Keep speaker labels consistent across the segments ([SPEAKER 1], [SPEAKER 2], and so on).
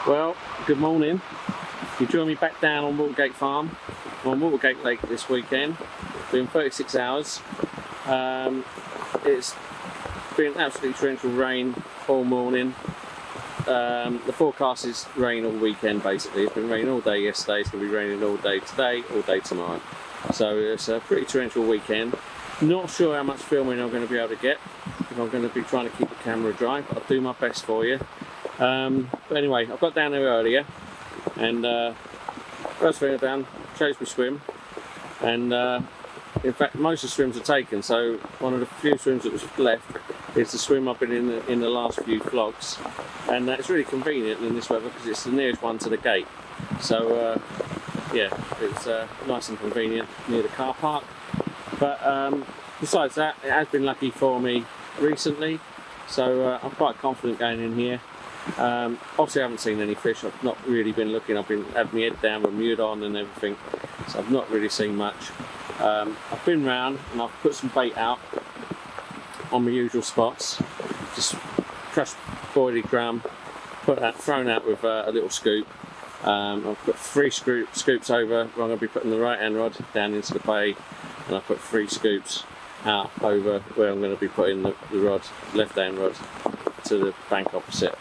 [SPEAKER 1] Well, good morning. You join me back down on Watergate Farm. I'm on Watergate Lake this weekend. Been 36 hours. It's been absolutely torrential rain all morning. The forecast is rain all weekend basically. It's been raining all day yesterday, it's going to be raining all day today, all day tomorrow. So it's a pretty torrential weekend. Not sure how much filming I'm going to be able to get. I'm going to be trying to keep the camera dry, but I'll do my best for you. But anyway, I got down there earlier, and first thing I done, chose my swim, and in fact most of the swims are taken, so one of the few swims that was left is the swim I've been in the last few vlogs, and it's really convenient in this weather because it's the nearest one to the gate. So yeah, it's nice and convenient near the car park. But besides that, it has been lucky for me recently, so I'm quite confident going in here. Obviously I haven't seen any fish, I've not really been looking, I've been having my head down with mute on and everything, so I've not really seen much. I've been round and I've put some bait out on my usual spots, just crushed boilie crumb, put that, thrown out with a little scoop. I've put 3 scoops over where I'm going to be putting the right hand rod down into the bay, and I've put 3 scoops out over where I'm going to be putting the rod, left hand rod, to the bank opposite.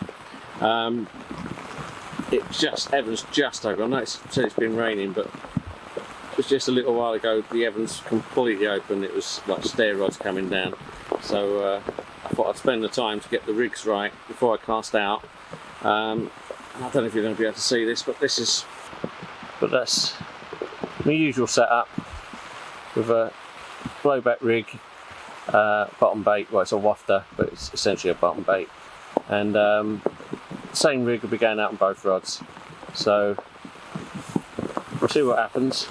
[SPEAKER 1] Evans just over. I know it's been raining, but it was just a little while ago the Evans completely open. It was like stair rods coming down. So I thought I'd spend the time to get the rigs right before I cast out. I don't know if you're going to be able to see this, but that's my usual setup with a blowback rig, bottom bait. Well, it's a wafter, but it's essentially a bottom bait, and same rig will be going out on both rods. So we'll see what happens.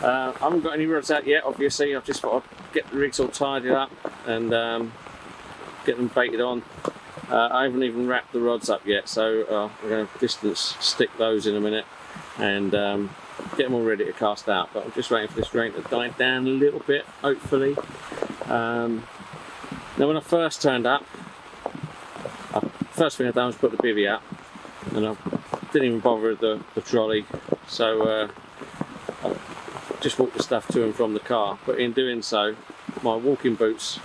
[SPEAKER 1] I haven't got any rods out yet, obviously. I've just thought I'd get the rigs all tidied up and get them baited on. I haven't even wrapped the rods up yet, so we're going to distance stick those in a minute and get them all ready to cast out. But I'm just waiting for this rain to die down a little bit, hopefully. Now when I first turned up, first thing I done was put the bivvy out, and I didn't even bother with the trolley, so I just walked the stuff to and from the car. But in doing so, my walking boots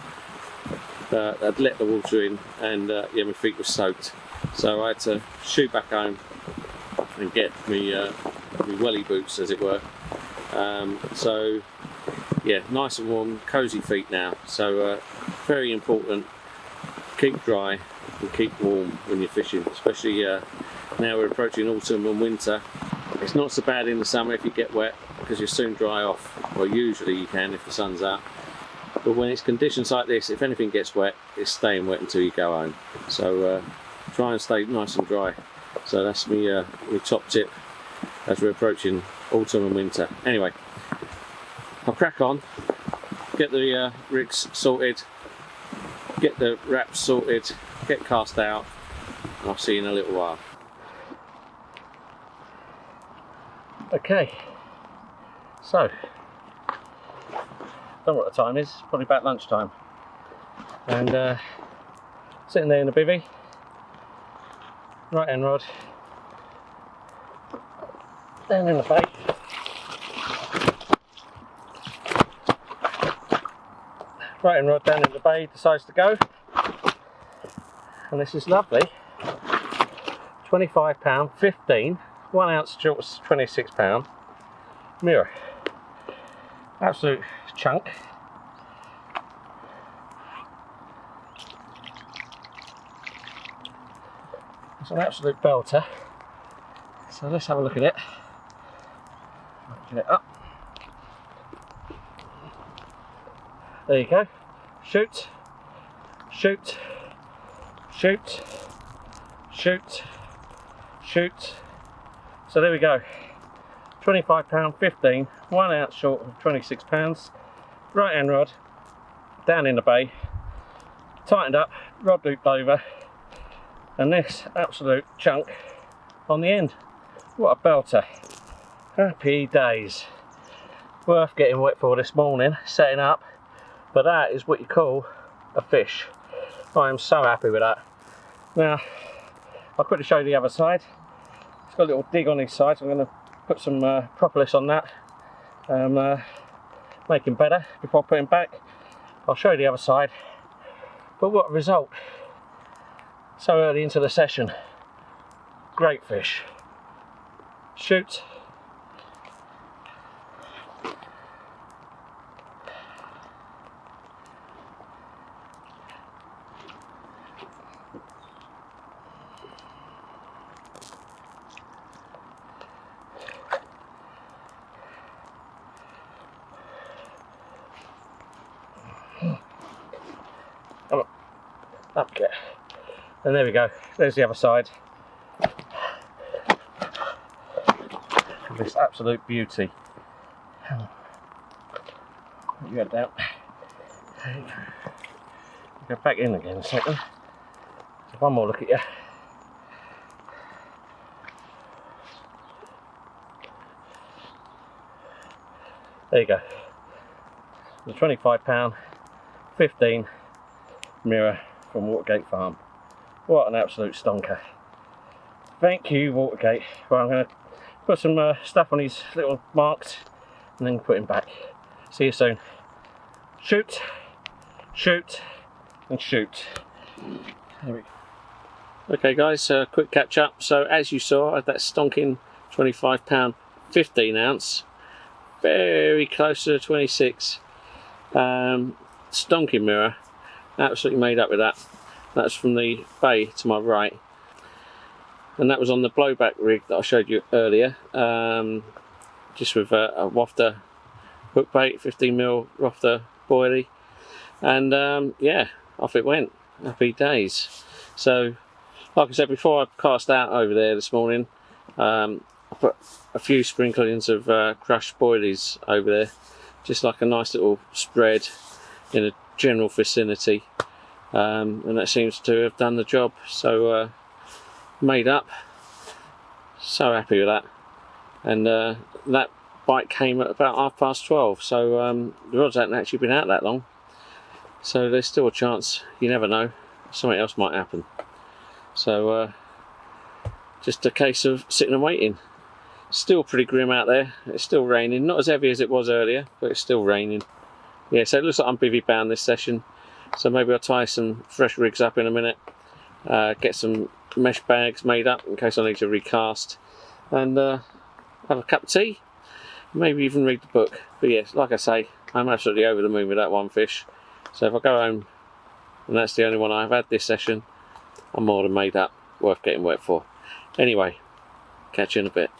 [SPEAKER 1] I'd let the water in, and yeah, my feet were soaked, so I had to shoot back home and get me welly boots, as it were. So yeah, nice and warm, cosy feet now. So very important, keep dry and keep warm when you're fishing, especially now we're approaching autumn and winter. It's not so bad in the summer if you get wet, because you soon dry off. Well, usually you can if the sun's out. But when it's conditions like this, if anything gets wet, it's staying wet until you go home. So try and stay nice and dry. So that's my top tip as we're approaching autumn and winter. Anyway, I'll crack on, get the rigs sorted, get the wraps sorted, get cast out, and I'll see you in a little while. Okay, so I don't know what the time is, probably about lunchtime, and sitting there in the bivvy, right hand rod down in the bay, right hand rod down in the bay, decides to go, and this is lovely £25 15, 1 ounce short, 26 pound mirror, absolute chunk. It's an absolute belter. So let's have a look at it. Get it up. There you go. Shoot, shoot, shoot, shoot, shoot. So there we go. £25 15, 1 ounce short of 26 pounds. Right hand rod down in the bay, tightened up, rod looped over, and this absolute chunk on the end. What a belter. Happy days. Worth getting wet for this morning, setting up, but that is what you call a fish. I am so happy with that. Now I'll quickly show you the other side. got a little dig on his side, so I'm going to put some propolis on that, make him better before I put him back. I'll show you the other side. But what a result! So early into the session. Great fish. Shoot. Come on. Up get. And there we go. There's the other side. This absolute beauty. You go down. There you go. Go back in again a second. So one more look at you. There you go. The 25 pound, 15 mirror from Watergate Farm. What an absolute stonker. Thank you, Watergate. Well, I'm going to put some stuff on his little marks and then put him back. See you soon. Shoot, shoot, and shoot. There we go. Okay guys, quick catch up. So as you saw, I had that stonking 25 pound, 15 ounce. Very close to the 26. Stonking mirror. Absolutely made up with that. That's from the bay to my right. And that was on the blowback rig that I showed you earlier, just with a wafter hook bait, 15mm wafter boilie, and yeah, off it went. Happy days. So, like I said before, I cast out over there this morning. I put a few sprinklings of crushed boilies over there, just like a nice little spread in a general vicinity, and that seems to have done the job. So. Made up. So happy with that. And that bite came at about 12:30, so the rods hadn't actually been out that long, so there's still a chance. You never know, something else might happen. So just a case of sitting and waiting. Still pretty grim out there. It's still raining, not as heavy as it was earlier, but it's still raining. Yeah, so it looks like I'm bivvy bound this session, so maybe I'll tie some fresh rigs up in a minute, get some mesh bags made up in case I need to recast, and have a cup of tea, maybe even read the book. But yes, like I say, I'm absolutely over the moon with that one fish. So if I go home and that's the only one I've had this session, I'm more than made up, worth getting wet for. Anyway, catch you in a bit.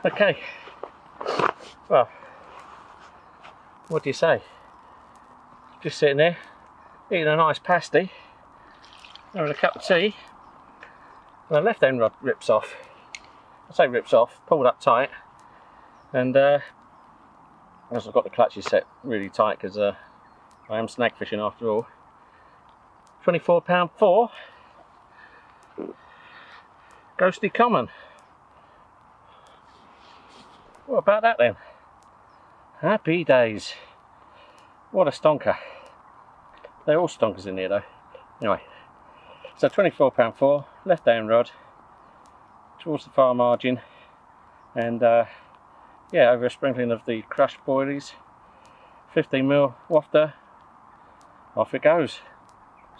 [SPEAKER 1] Okay, well, what do you say? Just sitting there, eating a nice pasty, having a cup of tea, and the left end rod rips off. I say rips off, pulled up tight, and I've got the clutches set really tight because I am snag fishing after all. £24 4 Ghosty Common. What about that then? Happy days. What a stonker. They're all stonkers in here though. Anyway, so £24 4, left hand rod, towards the far margin, and yeah, over a sprinkling of the crushed boilies, 15mm wafter, off it goes.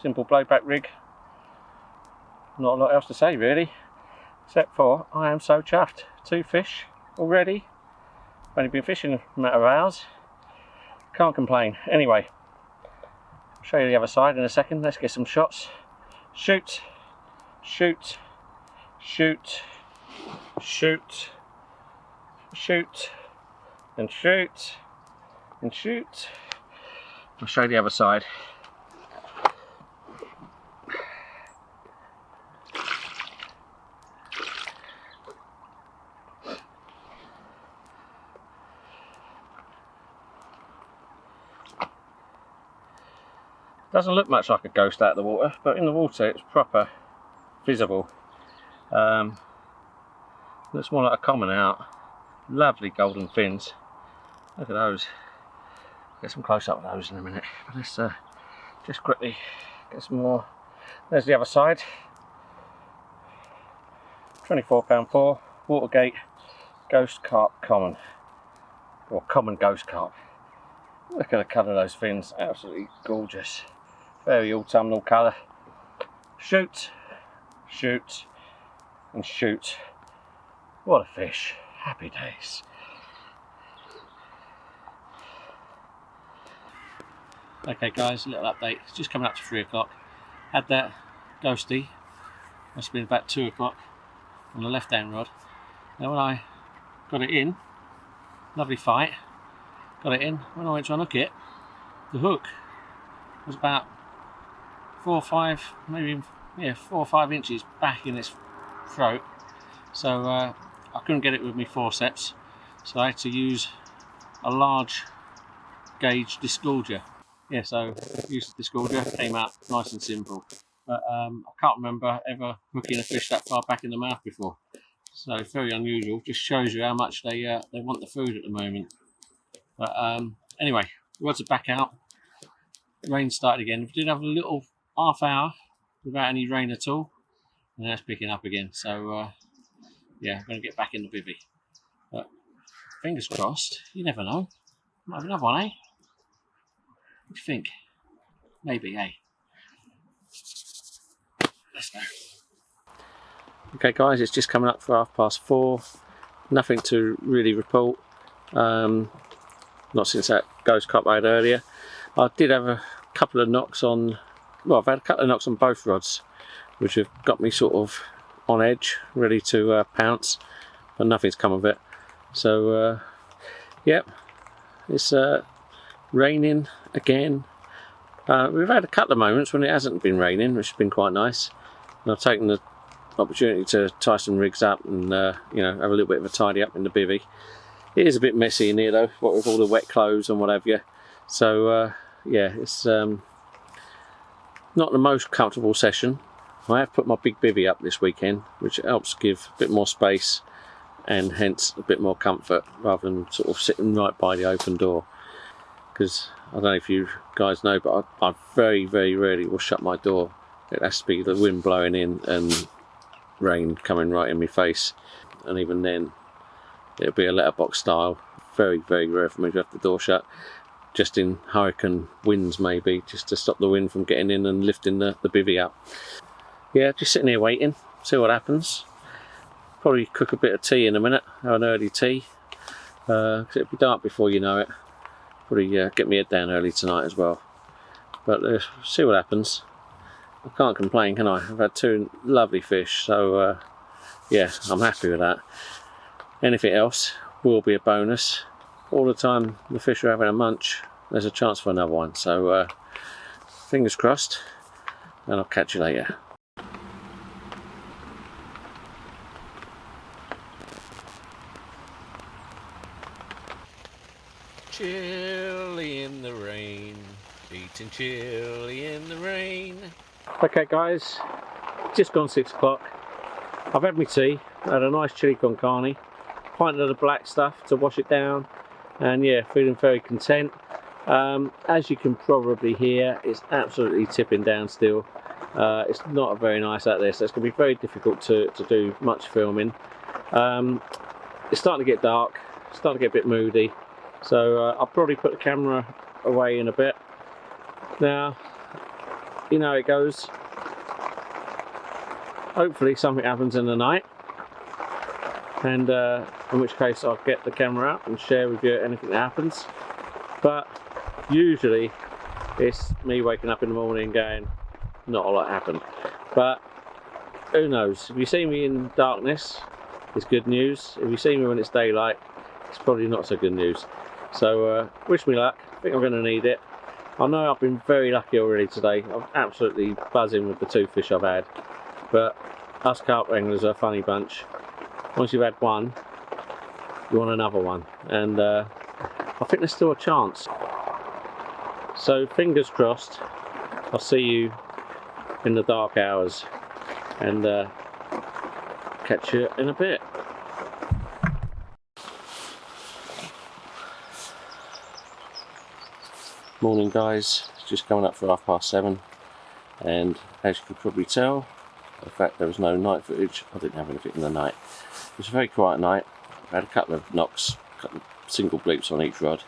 [SPEAKER 1] Simple blowback rig. Not a lot else to say really, except for I am so chuffed. 2 fish already. Only been fishing a matter of hours. Can't complain. Anyway, I'll show you the other side in a second. Let's get some shots. Shoot, shoot, shoot, shoot, shoot, and shoot, and shoot. I'll show you the other side. Doesn't look much like a ghost out of the water, but in the water it's proper visible. Looks more like a common out. Lovely golden fins. Look at those. Get some close up of those in a minute. But let's just quickly get some more. There's the other side. £24 4 Watergate Ghost Carp Common, or Common Ghost Carp. Look at the colour of those fins, absolutely gorgeous. Very autumnal colour. Shoot, shoot, and shoot. What a fish. Happy days. Okay guys, a little update. It's just coming up to 3 o'clock. Had that ghosty, must have been about 2 o'clock, on the left hand rod. Now when I got it in, lovely fight, got it in, when I went to unhook it, the hook was about 4 or 5, maybe, yeah, 4 or 5 inches back in its throat. So I couldn't get it with my forceps, so I had to use a large gauge disgorger. Yeah, so used the disgorger, came out nice and simple. But I can't remember ever hooking a fish that far back in the mouth before. So very unusual, just shows you how much they want the food at the moment. But anyway, rods are back out. Rain started again. We did have a little half hour without any rain at all, and that's picking up again. So yeah, I'm going to get back in the bivvy. But fingers crossed, you never know. Might have another one, eh? What do you think? Maybe, eh? Let's go. Okay guys, it's just coming up for 4:30. Nothing to really report. Not since that ghost cop I had earlier. I did have a couple of knocks on, well, I've had a couple of knocks on both rods, which have got me sort of on edge, ready to pounce, but nothing's come of it. So yep, it's raining again. We've had a couple of moments when it hasn't been raining, which has been quite nice, and I've taken the opportunity to tie some rigs up and you know, have a little bit of a tidy up in the bivvy. It is a bit messy in here though, what with all the wet clothes and what have you. So yeah, it's not the most comfortable session. I have put my big bivvy up this weekend, which helps give a bit more space and hence a bit more comfort, rather than sort of sitting right by the open door. Because I don't know if you guys know, but I very, very rarely will shut my door. It has to be the wind blowing in and rain coming right in my face, and even then it'll be a letterbox style. Very, very rare for me to have the door shut, just in hurricane winds maybe, just to stop the wind from getting in and lifting the bivvy up. Yeah, just sitting here waiting, see what happens. Probably cook a bit of tea in a minute, have an early tea, because it'll be dark before you know it. Probably get my head down early tonight as well. But see what happens. I can't complain, can I? I've had 2 lovely fish, so yeah, I'm happy with that. Anything else will be a bonus. All the time the fish are having a munch, there's a chance for another one. So fingers crossed, and I'll catch you later. Chilly in the rain, eating chilly in the rain. Okay guys, just gone 6 o'clock. I've had my tea, had a nice chili con carne, pint of the black stuff to wash it down, and yeah, feeling very content. As you can probably hear, it's absolutely tipping down still. It's not very nice out there, so it's going to be very difficult to do much filming. It's starting to get dark, it's starting to get a bit moody, so I'll probably put the camera away in a bit. Now, you know how it goes. Hopefully something happens in the night, and in which case I'll get the camera out and share with you anything that happens. But usually it's me waking up in the morning going, not a lot happened. But who knows? If you see me in darkness, it's good news. If you see me when it's daylight, it's probably not so good news. So wish me luck. I think I'm going to need it. I know I've been very lucky already today. I'm absolutely buzzing with the 2 fish I've had. But us carp anglers are a funny bunch. Once you've had one, you want another one. And I think there's still a chance. So fingers crossed, I'll see you in the dark hours, and catch you in a bit. Morning guys, it's just coming up for 7:30, and as you can probably tell, the fact there was no night footage, I didn't have anything in the night. It was a very quiet night. I had a couple of knocks, a couple of single bleeps on each rod,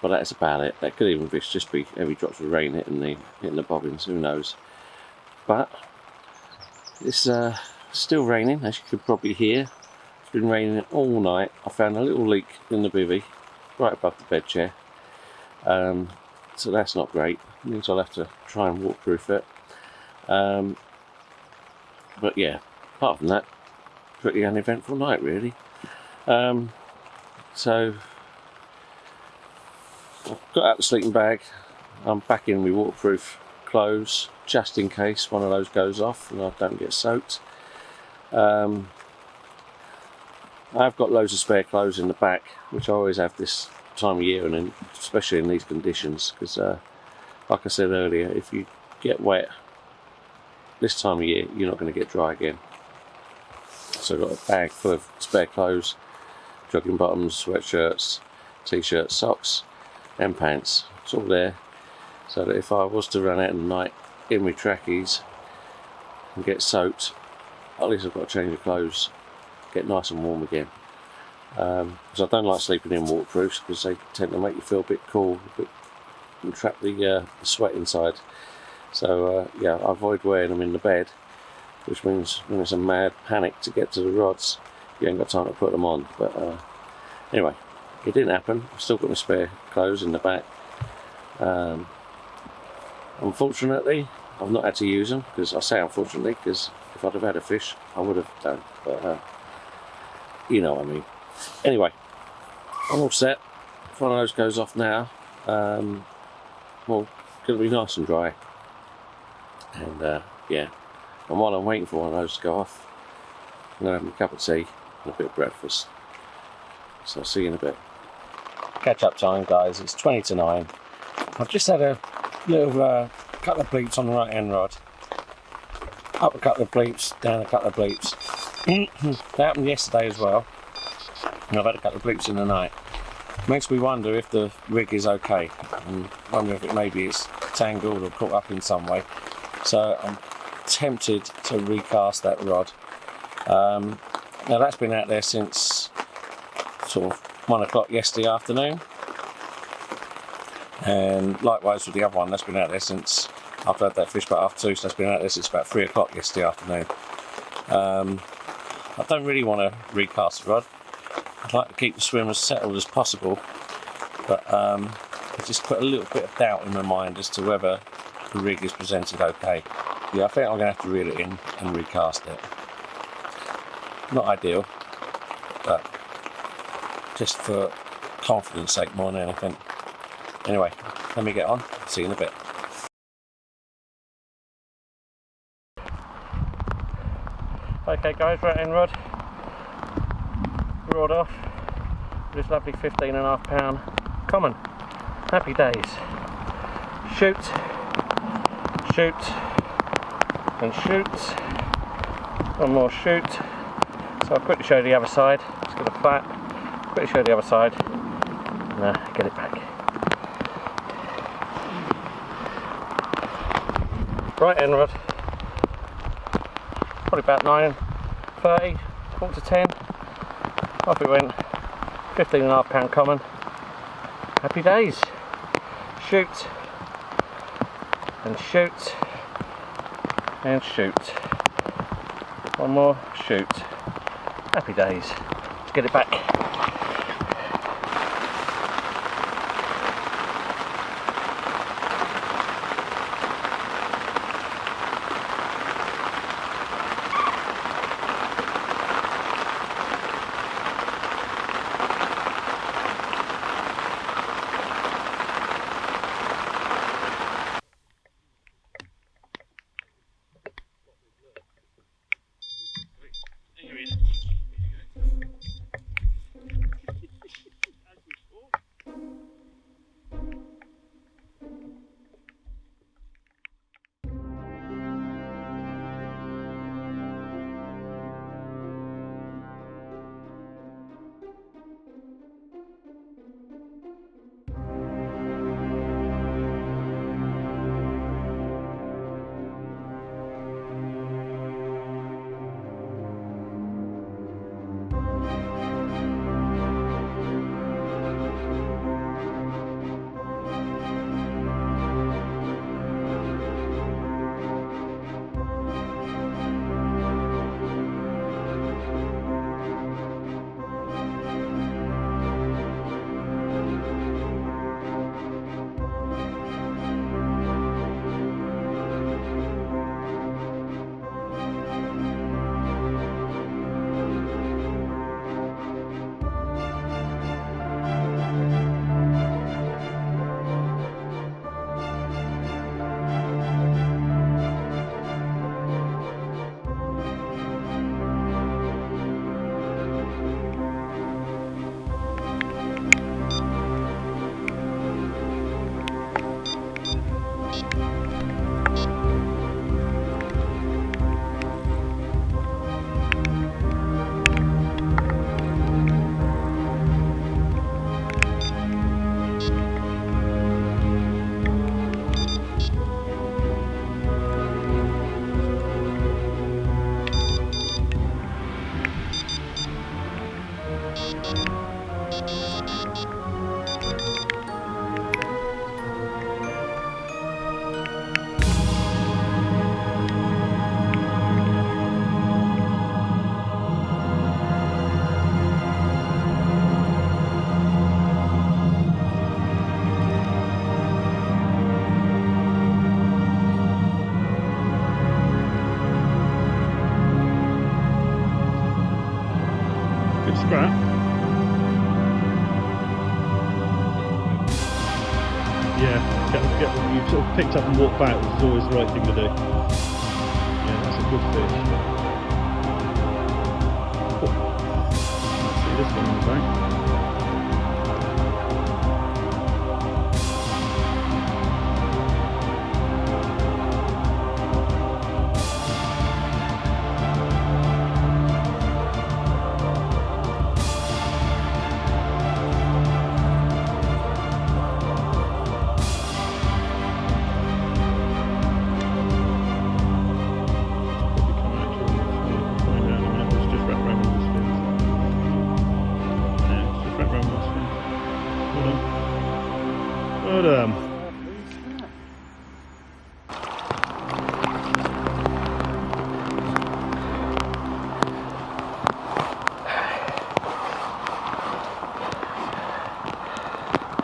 [SPEAKER 1] but that's about it. That could even just be heavy drops of rain hitting the bobbins, who knows. But it's still raining, as you could probably hear. It's been raining all night. I found a little leak in the bivvy right above the bed chair. So that's not great. It means I'll have to try and waterproof it. But yeah, apart from that, pretty uneventful night really. So I've got out the sleeping bag. I'm back in my waterproof clothes just in case one of those goes off and I don't get soaked. I've got loads of spare clothes in the back, which I always have this time of year, and then especially in these conditions, because like I said earlier, if you get wet this time of year, you're not going to get dry again. So I've got a bag full of spare clothes, jogging bottoms, sweatshirts, t-shirts, socks and pants. It's all there, so that if I was to run out in the night in my trackies and get soaked, at least I've got to change of clothes, get nice and warm again. Because I don't like sleeping in waterproofs, because they tend to make you feel a bit cool, and trap the sweat inside. So yeah, I avoid wearing them in the bed, which means when it's a mad panic to get to the rods, you ain't got time to put them on. But anyway, it didn't happen. I've still got my spare clothes in the back. Unfortunately, I've not had to use them, because I say unfortunately, because if I'd have had a fish, I would have done. But you know what I mean. Anyway, I'm all set. If one of those goes off now, well, it's going to be nice and dry. And yeah, and while I'm waiting for one of those to go off, I'm going to have a cup of tea and a bit of breakfast. So I'll see you in a bit. Catch up time guys, it's 20 to 9. I've just had a little couple of bleeps on the right hand rod. Up a couple of bleeps, down a couple of bleeps. That happened yesterday as well. And I've had a couple of bleeps in the night. Makes me wonder if the rig is okay, and wonder if maybe it's tangled or caught up in some way. So I'm tempted to recast that rod. Now that's been out there since sort of 1 o'clock yesterday afternoon, and likewise with the other one, that's been out there since, after I had that fish about 2:30, so that's been out there since about 3 o'clock yesterday afternoon. I don't really want to recast the rod. I'd like to keep the swim as settled as possible, but I just put a little bit of doubt in my mind as to whether the rig is presented okay. Yeah, I think I'm going to have to reel it in and recast it. Not ideal, but just for confidence sake more than anything. Anyway, let me get on. See you in a bit. Okay guys, right end rod. Rod off. This lovely 15.5 pound common. Happy days. Shoot, shoot, and shoot. One more shoot. So I'll quickly show you the other side. Just get a flat. Quickly show you the other side. And get it back. Right end rod. Probably about 9:30, quarter to 10. Off it went. 15.5 pound common. Happy days. Shoot and shoot and shoot. One more shoot. Happy days. Let's get it back.
[SPEAKER 2] Scrap. Yeah, you sort of picked up and walked back, which is always the right thing to do. Yeah, that's a good fish. Oh. Let's see this one on the back.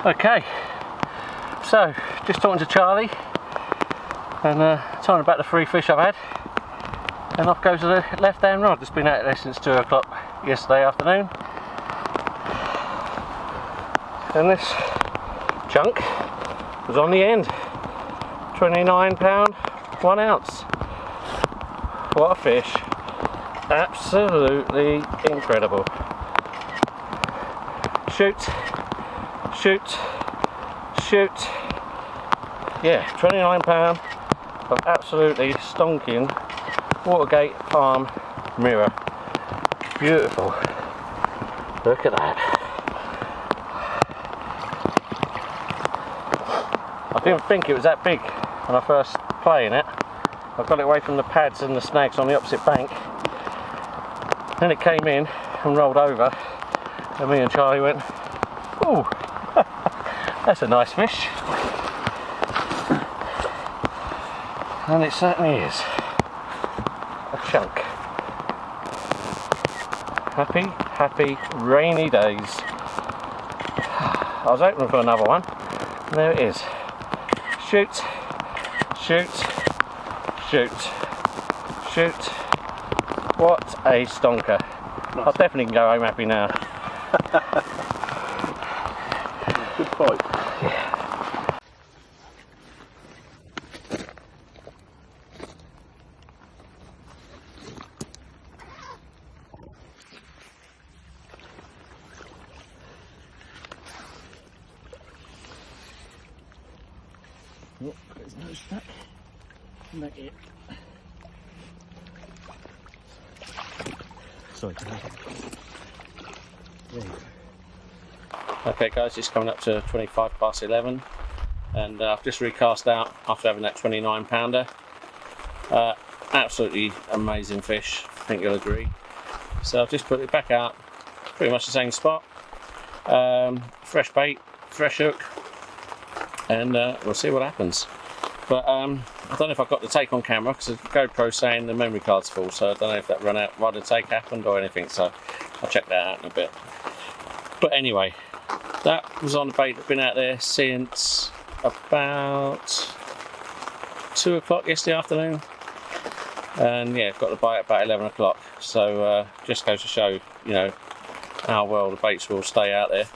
[SPEAKER 1] Okay, so just talking to Charlie and telling about the 3 fish I've had, and off goes the left hand rod. It's been out there since 2 o'clock yesterday afternoon. and this chunk was on the end. 29 pound, 1 ounce. What a fish. Absolutely incredible. Shoot, shoot, shoot. Yeah, 29 pound of absolutely stonking Watergate Farm mirror. Beautiful. Look at that. I didn't think it was that big when I first playing it. I got it away from the pads and the snags on the opposite bank. Then it came in and rolled over, and me and Charlie went, "Ooh, that's a nice fish." And it certainly is. A chunk. Happy, happy, rainy days. I was hoping for another one, and there it is. Shoot, shoot, shoot, shoot. What a stonker. I definitely can go home happy now.
[SPEAKER 2] Good fight.
[SPEAKER 1] Yeah.
[SPEAKER 2] Oh, put his nose back. Back here. Sorry. There you go.
[SPEAKER 1] Okay guys, it's coming up to 11:25, and I've just recast out after having that 29 pounder. Absolutely amazing fish, I think you'll agree. So I've just put it back out, pretty much the same spot. Fresh bait, fresh hook, and we'll see what happens. But I don't know if I've got the take on camera, because the GoPro's saying the memory card's full, so I don't know if that run out while the take happened or anything, so I'll check that out in a bit. But anyway, that was on the bait that's been out there since about 2 o'clock yesterday afternoon, and yeah, got the bite at about 11 o'clock, so just goes to show, you know, how well the baits will stay out there.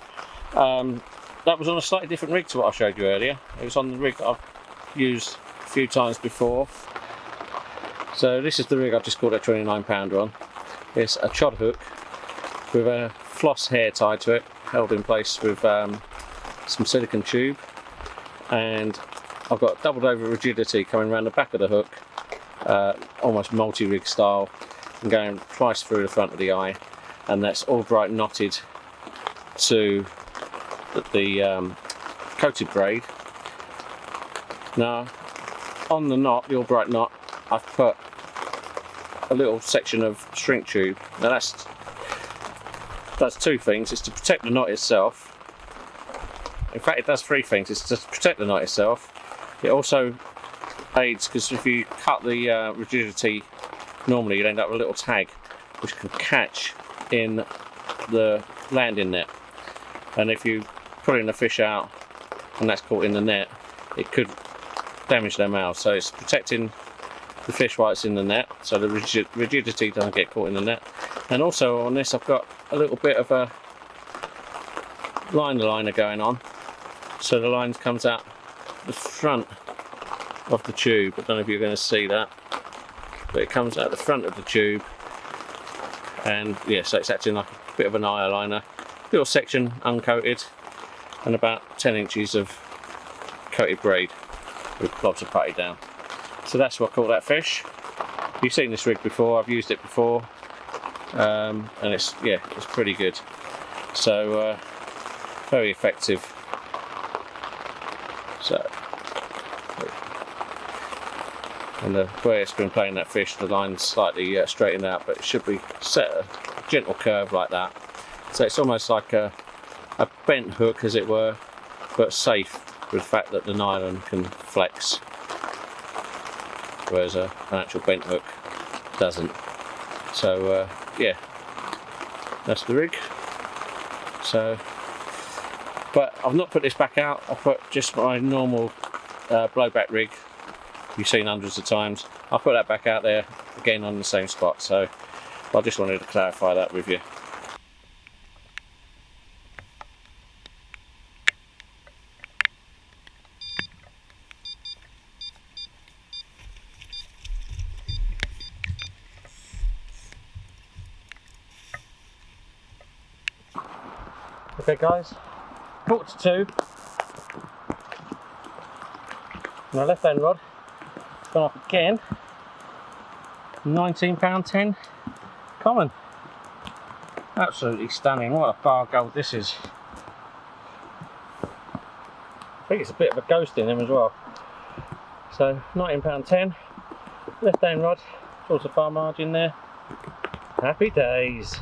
[SPEAKER 1] That was on a slightly different rig to what I showed you earlier. It was on the rig that I've used a few times before. So this is the rig I've just caught a 29 pounder on. It's a chod hook with a floss hair tied to it, held in place with some silicone tube, and I've got doubled over rigidity coming around the back of the hook, almost multi-rig style, and going twice through the front of the eye, and that's all bright knotted to the coated braid. Now on the knot, the all bright knot, I've put a little section of shrink tube. Now does two things. It's to protect the knot itself. In fact, it does three things. It's to protect the knot itself. It also aids, because if you cut the rigidity normally, you'd end up with a little tag which can catch in the landing net, and if you pulling the fish out and that's caught in the net, it could damage their mouth. So it's protecting the fish while it's in the net, so the rigidity doesn't get caught in the net. And also on this, I've got a little bit of a liner going on, so the line comes out the front of the tube. I don't know if you're going to see that, but it comes out the front of the tube, and yeah, so it's acting like a bit of an eye liner. Little section uncoated, and about 10 inches of coated braid with blobs of putty down. So that's what I caught that fish. You've seen this rig before, I've used it before, and it's pretty good. So very effective. So, and the way it's been playing that fish, the line's slightly straightened out, but it should be set a gentle curve like that. So it's almost like a bent hook, as it were, but safe with the fact that the nylon can flex, whereas an actual bent hook doesn't. So yeah, that's the rig. So, but I've not put this back out. I've put just my normal blowback rig you've seen hundreds of times. I'll put that back out there again on the same spot. So I just wanted to clarify that with you. Okay guys, 1:45. My left hand rod gone off again. £19.10 common. Absolutely stunning. What a bar gold this is. I think it's a bit of a ghost in him as well. So £19.10. Left hand rod, towards the bar margin there. Happy days.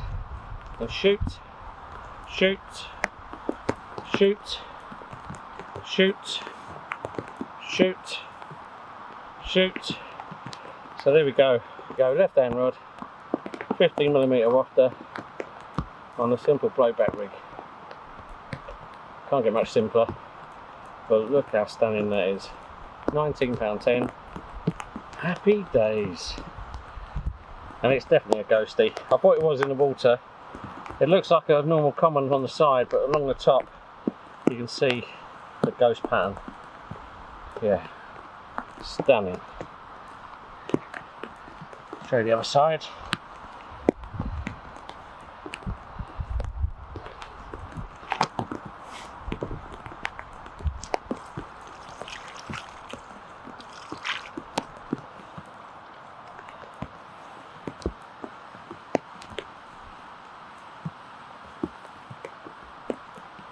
[SPEAKER 1] And shoot, shoot, shoot, shoot, shoot, shoot. So there we go. Left hand rod, 15mm wafter on a simple blowback rig. Can't get much simpler, but look how stunning that is. £19.10. Happy days. And it's definitely a ghosty. I thought it was in the water. It looks like a normal common on the side, but along the top you can see the ghost pattern. Yeah, stunning. Show you the other side.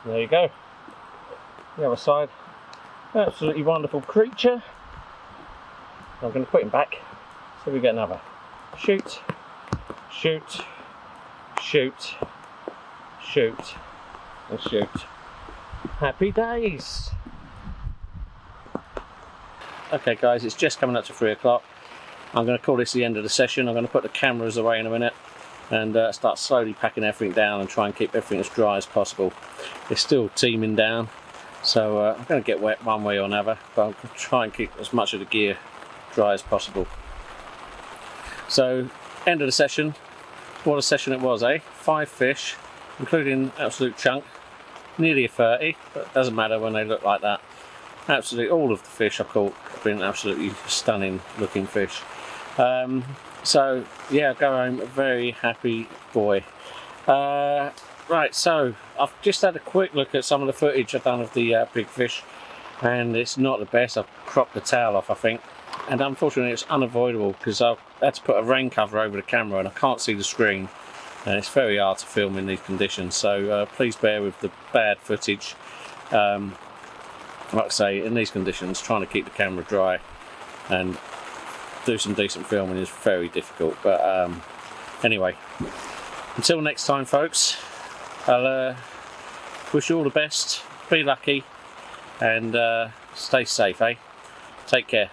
[SPEAKER 1] There you go. The other side. Absolutely wonderful creature. I'm going to put him back so we get another. Shoot, shoot, shoot, shoot, and shoot. Happy days. Okay guys, it's just coming up to 3 o'clock. I'm going to call this the end of the session. I'm going to put the cameras away in a minute and start slowly packing everything down and try and keep everything as dry as possible. It's still teeming down, so I'm going to get wet one way or another, but I'll try and keep as much of the gear dry as possible. So, end of the session. What a session it was, eh? 5 fish, including absolute chunk, nearly a 30, but it doesn't matter when they look like that. Absolutely all of the fish I caught have been absolutely stunning looking fish. So yeah, go home a very happy boy. Right, so I've just had a quick look at some of the footage I've done of the big fish, and it's not the best. I've cropped the tail off, I think, and unfortunately it's unavoidable because I've had to put a rain cover over the camera and I can't see the screen, and it's very hard to film in these conditions, so please bear with the bad footage. Like I say, in these conditions, trying to keep the camera dry and do some decent filming is very difficult, but anyway, until next time folks, I'll wish you all the best, be lucky and stay safe, eh? Take care.